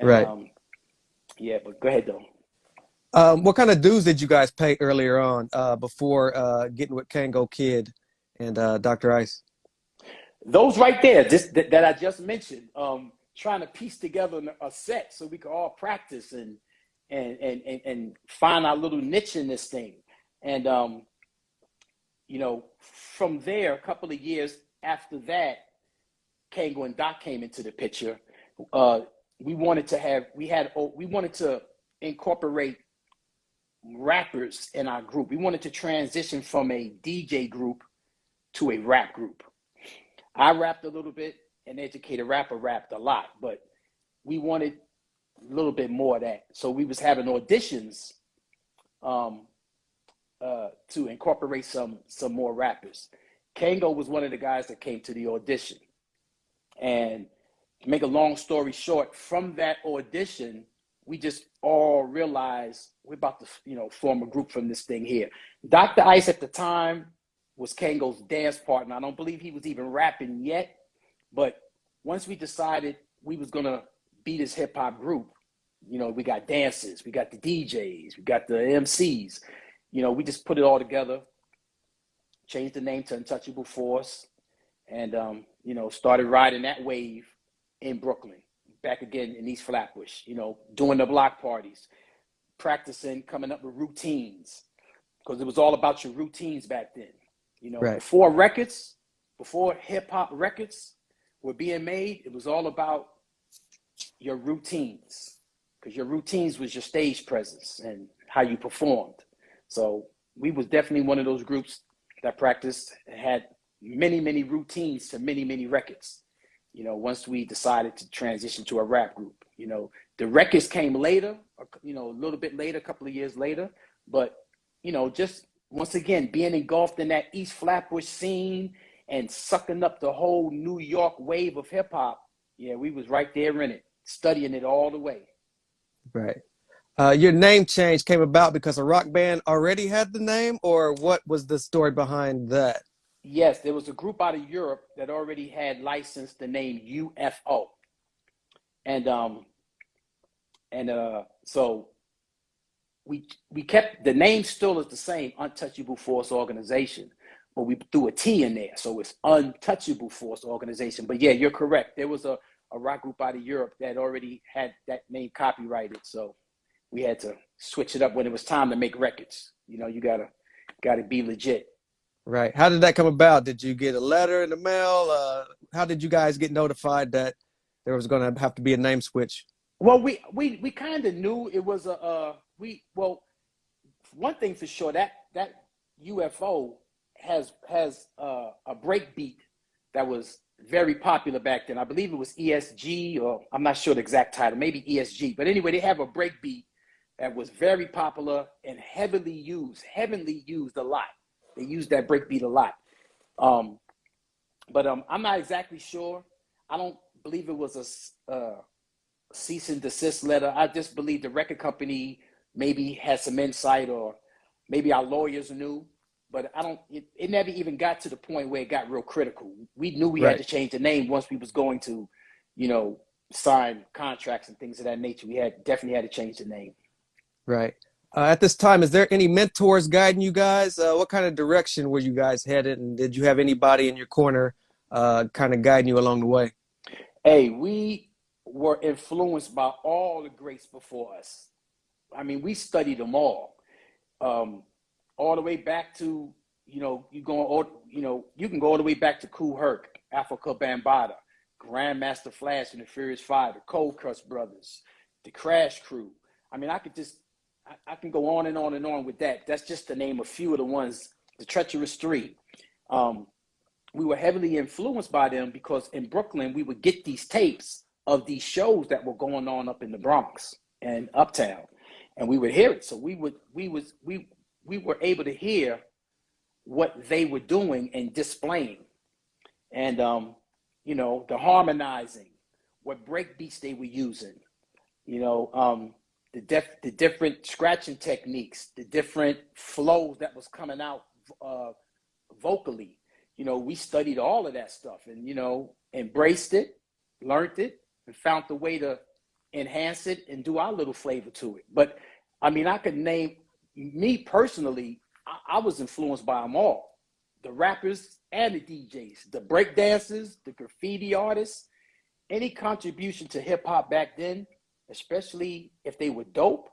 And Right. yeah, but go ahead though. What kind of dues did you guys pay earlier on before getting with Kango Kid and Dr. Ice? Those right there, just that I just mentioned, trying to piece together a set so we could all practice and find our little niche in this thing. And from there, a couple of years after that, Kango and Doc came into the picture. Uh, we wanted to incorporate rappers in our group. We wanted to transition from a DJ group to a rap group. I rapped a little bit, and Educated Rapper rapped a lot, but we wanted a little bit more of that. So we was having auditions um, to incorporate some more rappers. Kango was one of the guys that came to the audition. And to make a long story short, from that audition, we just all realized we're about to, form a group from this thing here. Dr. Ice at the time was Kango's dance partner. I don't believe he was even rapping yet, but once we decided we was gonna be this hip hop group, we got dancers, we got the DJs, we got the MCs, we just put it all together, changed the name to Untouchable Force, and started riding that wave in Brooklyn, back again in East Flatbush, doing the block parties, practicing, coming up with routines, because it was all about your routines back then. Right. Before hip hop records were being made, it was all about your routines, because your routines was your stage presence and how you performed. So we was definitely one of those groups that practiced and had many, many routines to many, many records. Once we decided to transition to a rap group, the records came later, a little bit later, a couple of years later, but, just once again, being engulfed in that East Flatbush scene and sucking up the whole New York wave of hip hop. Yeah, we was right there in it, studying it all the way. Right. Your name change came about because a rock band already had the name, or what was the story behind that? Yes, there was a group out of Europe that already had licensed the name UFO. And so we kept the name still is the same, Untouchable Force Organization, but we threw a T in there, so it's Untouchable Force Organization. But yeah, you're correct. There was a rock group out of Europe that already had that name copyrighted, so we had to switch it up when it was time to make records. You gotta be legit. Right. How did that come about? Did you get a letter in the mail? How did you guys get notified that there was going to have to be a name switch? Well, we kind of knew it was one thing for sure, that UFO has a break beat that was very popular back then. I believe it was ESG, or I'm not sure the exact title, maybe ESG. But anyway, they have a break beat that was very popular and heavily used a lot. They used that break beat a lot. But I'm not exactly sure. I don't believe it was a cease and desist letter. I just believe the record company maybe had some insight, or maybe our lawyers knew, but it never even got to the point where it got real critical. We knew we had Right. to change the name once we was going to, sign contracts and things of that nature. We definitely had to change the name. Right. At this time, is there any mentors guiding you guys? What kind of direction were you guys headed? And did you have anybody in your corner kind of guiding you along the way? Hey, we were influenced by all the greats before us. I mean, we studied them all the way back to, you can go all the way back to Kool Herc, Africa Bambaataa, Grandmaster Flash and the Furious Five, the Cold Cuts Brothers, the Crash Crew. I mean, I can go on and on and on with that. That's just to name a few of the ones, the Treacherous Three. We were heavily influenced by them because in Brooklyn, we would get these tapes of these shows that were going on up in the Bronx and Uptown, and we would hear it. So we were able to hear what they were doing and displaying, and the harmonizing, what break beats they were using, the different scratching techniques, the different flows that was coming out vocally. We studied all of that stuff and, embraced it, learned it, and found the way to enhance it and do our little flavor to it. But I mean, I could name, me personally, I was influenced by them all, the rappers and the DJs, the break dancers, the graffiti artists. Any contribution to hip hop back then, especially if they were dope,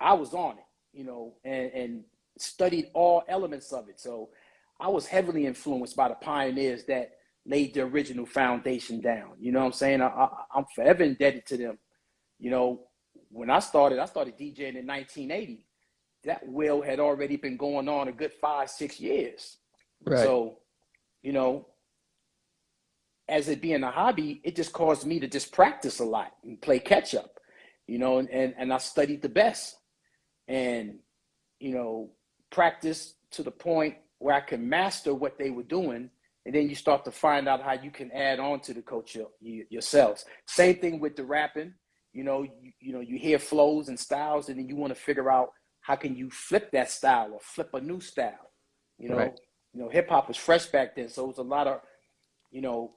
I was on it, you know, and studied all elements of it. So I was heavily influenced by the pioneers that laid the original foundation down. You know what I'm saying? I'm forever indebted to them. You know, when I started DJing in 1980. That wheel had already been going on a good 5-6 years. Right. So, you know, as it being a hobby, it just caused me to just practice a lot and play catch up, you know, and I studied the best and, you know, practice to the point where I could master what they were doing. And then you start to find out how you can add on to the culture yourselves. Same thing with the rapping. You know, you hear flows and styles, and then you want to figure out how can you flip that style or flip a new style. You know, Right. you know, hip hop was fresh back then, so it was a lot of, you know,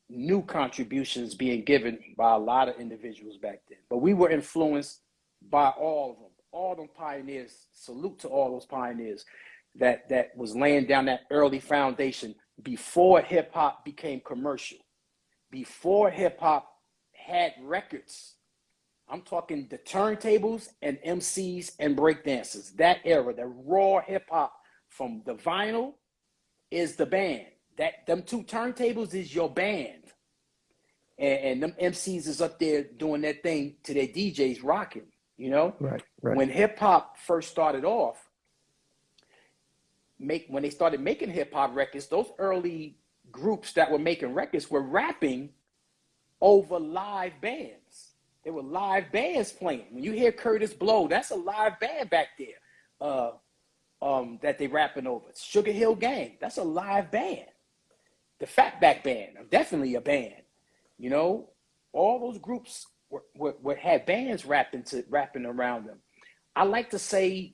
new contributions being given by a lot of individuals back then. But we were influenced by all of them, all them pioneers. Salute to all those pioneers that was laying down that early foundation before hip hop became commercial, before hip hop had records. I'm talking the turntables and MCs and breakdancers. That era, the raw hip hop from the vinyl is the band. Them two turntables is your band. And them MCs is up there doing their thing to their DJs rocking, you know? Right. When hip hop first started off, when they started making hip hop records, those early groups that were making records were rapping over live bands. There were live bands playing. When you hear Curtis Blow, that's a live band back there that they rapping over. Sugar Hill Gang, that's a live band. The Fatback Band, definitely a band. You know, all those groups had bands rapping around them. I like to say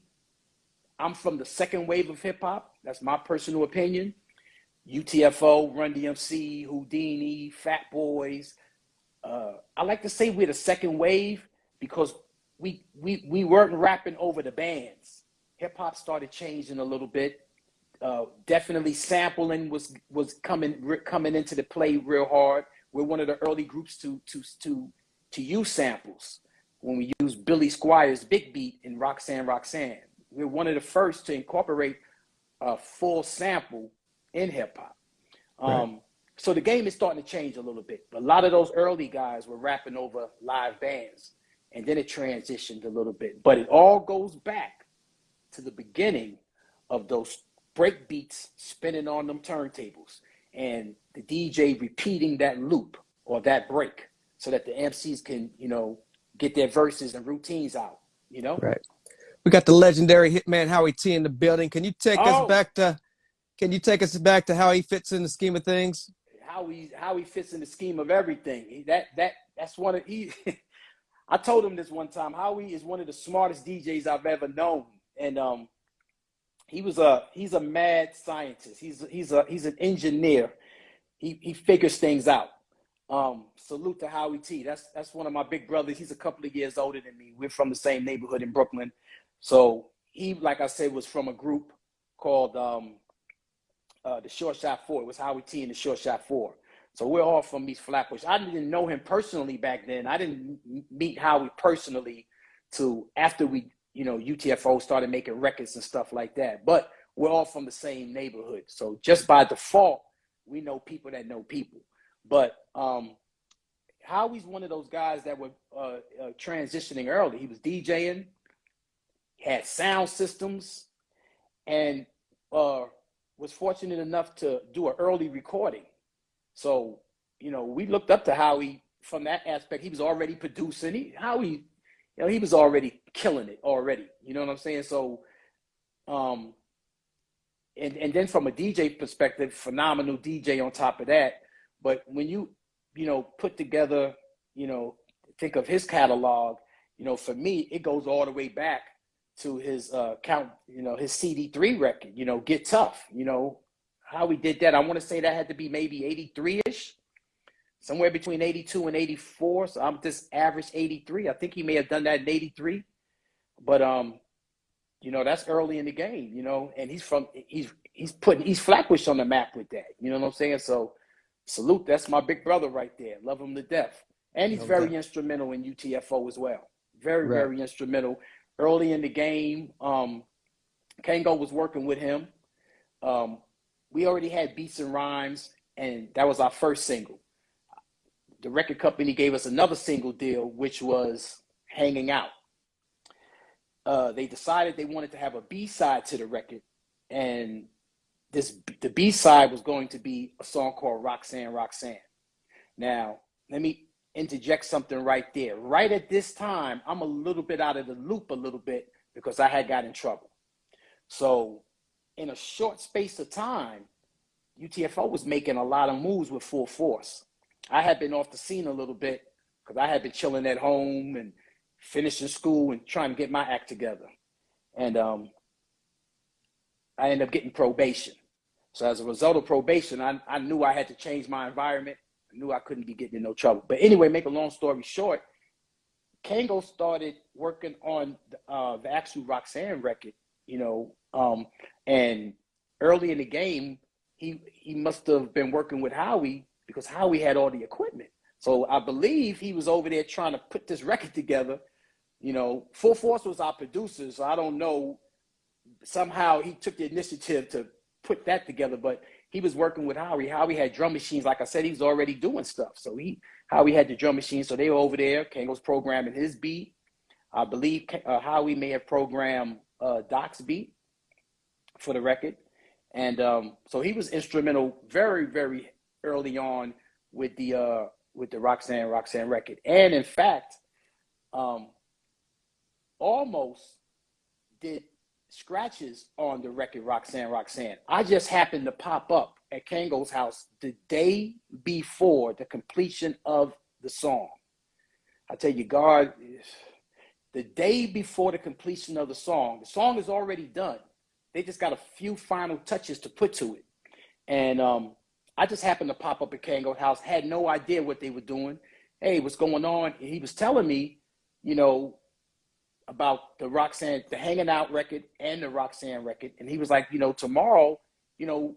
I'm from the second wave of hip hop. That's my personal opinion. UTFO, Run DMC, Houdini, Fat Boys. I like to say we're the second wave because we weren't rapping over the bands. Hip hop started changing a little bit. Definitely sampling was coming into the play real hard. We're one of the early groups to use samples when we used Billy Squire's Big Beat in Roxanne Roxanne. We're one of the first to incorporate a full sample in hip hop. Right. So the game is starting to change a little bit. But a lot of those early guys were rapping over live bands, and then it transitioned a little bit. But it all goes back to the beginning of those break beats spinning on them turntables and the DJ repeating that loop or that break so that the MCs can, you know, get their verses and routines out, you know? Right. We got the legendary Hitman Howie Tee in the building. Can you take us Oh, back to how he fits in the scheme of things? how he fits in the scheme of everything. That's one of I told him this one time. Howie is one of the smartest DJs I've ever known, and he's a mad scientist. He's an engineer. He figures things out. Salute to Howie Tee. That's one of my big brothers. He's a couple of years older than me. We're from the same neighborhood in Brooklyn. So he, like I said, was from a group called the Short Shot 4. It was Howie Tee and the Short Shot 4. So we're all from East Flatbush. I didn't know him personally back then. I didn't meet Howie personally till after we, you know, UTFO started making records and stuff like that. But we're all from the same neighborhood. So just by default, we know people that know people. But Howie's one of those guys that were transitioning early. He was DJing, had sound systems, and was fortunate enough to do an early recording. So, you know, we looked up to Howie from that aspect. He was already producing. Howie, you know, he was already killing it already. You know what I'm saying? So, and then from a DJ perspective, phenomenal DJ on top of that. But when you know, put together, you know, think of his catalog, you know, for me, it goes all the way back to his his CD3 record, you know, Get Tough, you know, how he did that. I want to say that had to be maybe 83-ish. somewhere between 82 and 84. So I'm just average 83. I think he may have done that in 83. But that's early in the game, and he's Flatbush on the map with that. You know what I'm saying? So salute, that's my big brother right there. Love him to death. And he's No very doubt. instrumental in UTFO as well. Very, Right. very instrumental. Early in the game, Kango was working with him. We already had Beats and Rhymes, and that was our first single. The record company gave us another single deal, which was Hanging Out. They decided they wanted to have a B-side to the record, and the B-side was going to be a song called Roxanne Roxanne. Now, let me interject something right there. Right at this time, I'm a little bit out of the loop a little bit because I had got in trouble. So in a short space of time, UTFO was making a lot of moves with full force. I had been off the scene a little bit because I had been chilling at home and finishing school and trying to get my act together. And I ended up getting probation. So as a result of probation, I knew I had to change my environment. I knew I couldn't be getting in no trouble. But anyway, make a long story short, Kango started working on the actual Roxanne record, and early in the game, he must have been working with Howie because Howie had all the equipment. So I believe he was over there trying to put this record together. Full Force was our producer, so I don't know. Somehow he took the initiative to put that together, but he was working with Howie. Howie had drum machines. Like I said, he was already doing stuff. So Howie had the drum machines. So they were over there. Kango's programming his beat. I believe Howie may have programmed Doc's beat for the record. And so he was instrumental very, very early on with the Roxanne Roxanne record. And in fact, almost did scratches on the record Roxanne Roxanne. I just happened to pop up at Kango's house the day before the completion of the song. I tell you, God, the day before the completion of the song is already done. They just got a few final touches to put to it. And I just happened to pop up at Kango's house, had no idea what they were doing. Hey, what's going on? And he was telling me, about the Roxanne, the Hanging Out record and the Roxanne record. And he was like, tomorrow, the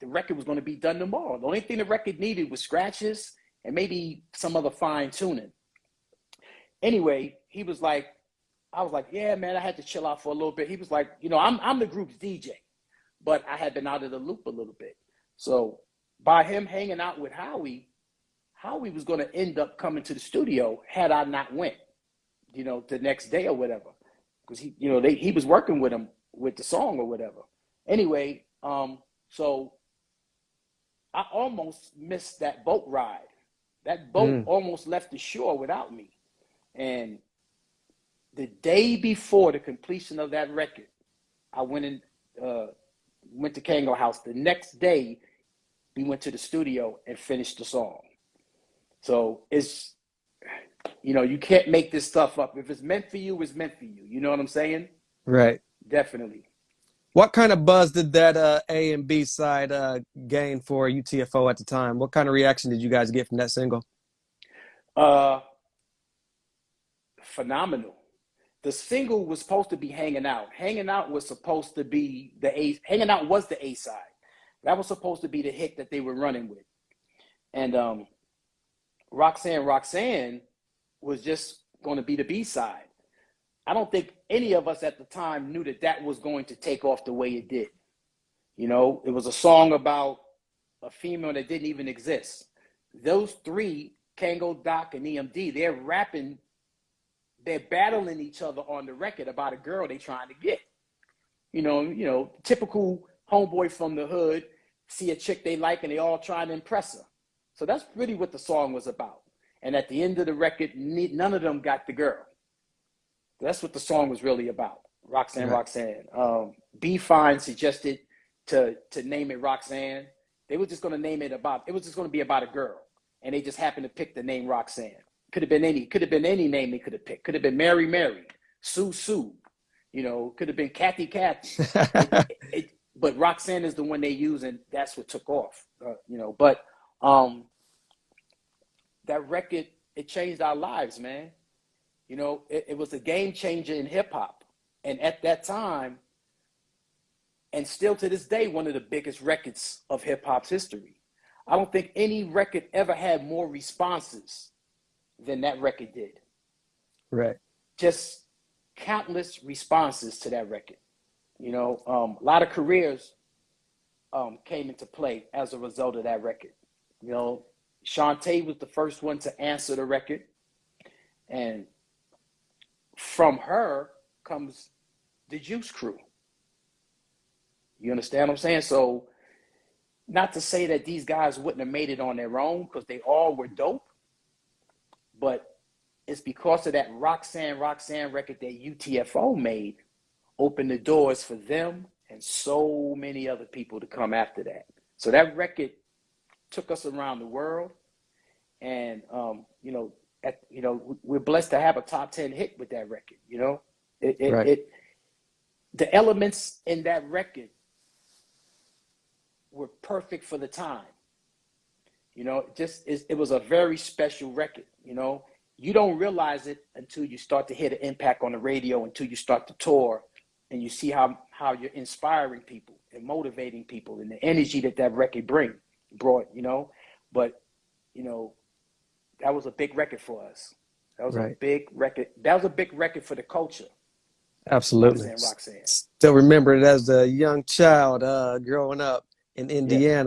record was going to be done tomorrow. The only thing the record needed was scratches and maybe some other fine tuning. Anyway, he was like, I was like, yeah, man, I had to chill out for a little bit. He was like, I'm the group's DJ, but I had been out of the loop a little bit. So by him hanging out with Howie was going to end up coming to the studio had I not went. The next day or whatever, because he was working with him with the song or whatever. Anyway, so I almost missed that boat ride. That boat almost left the shore without me. And the day before the completion of that record, I went to Kango house. The next day, we went to the studio and finished the song. So it's, you can't make this stuff up. If it's meant for you, it's meant for you. You know what I'm saying? Right. Definitely. What kind of buzz did that A and B side gain for UTFO at the time? What kind of reaction did you guys get from that single? Phenomenal. The single was supposed to be Hanging Out. Hanging Out was supposed to be Hanging Out was the A side. That was supposed to be the hit that they were running with. And Roxanne Roxanne was just going to be the B side. I don't think any of us at the time knew that was going to take off the way it did. It was a song about a female that didn't even exist. Those three, Kango, Doc, and EMD, they're rapping, they're battling each other on the record about a girl they trying to get. Typical homeboy from the hood, see a chick they like and they all trying to impress her. So that's really what the song was about. And at the end of the record, none of them got the girl. That's what the song was really about. Roxanne, Right. Roxanne. B Fine suggested to name it Roxanne. They were just going to name it it was just going to be about a girl. And they just happened to pick the name Roxanne. Could have been any name they could have picked. Could have been Mary Mary, Sue Sue, could have been Kathy Kathy. But Roxanne is the one they use, and that's what took off, But that record, it changed our lives, man. You know, it was a game changer in hip hop. And at that time, and still to this day, one of the biggest records of hip hop's history. I don't think any record ever had more responses than that record did. Right. Just countless responses to that record. You know, a lot of careers came into play as a result of that record. You know, Shantae was the first one to answer the record. And from her comes the Juice Crew. You understand what I'm saying? So, not to say that these guys wouldn't have made it on their own, because they all were dope, but it's because of that Roxanne Roxanne record that UTFO made, opened the doors for them and so many other people to come after that. So that record took us around the world, and we're blessed to have a top 10 hit with that record. You know, the elements in that record were perfect for the time. You know, it was a very special record. You know, you don't realize it until you start to hear the impact on the radio, until you start to tour, and you see how you're inspiring people and motivating people, and the energy that record brought. You know, but you know, that was a big record for us. That was a big record. That was a big record for the culture. Absolutely. Roxanne. Still remember it as a young child growing up in Indiana.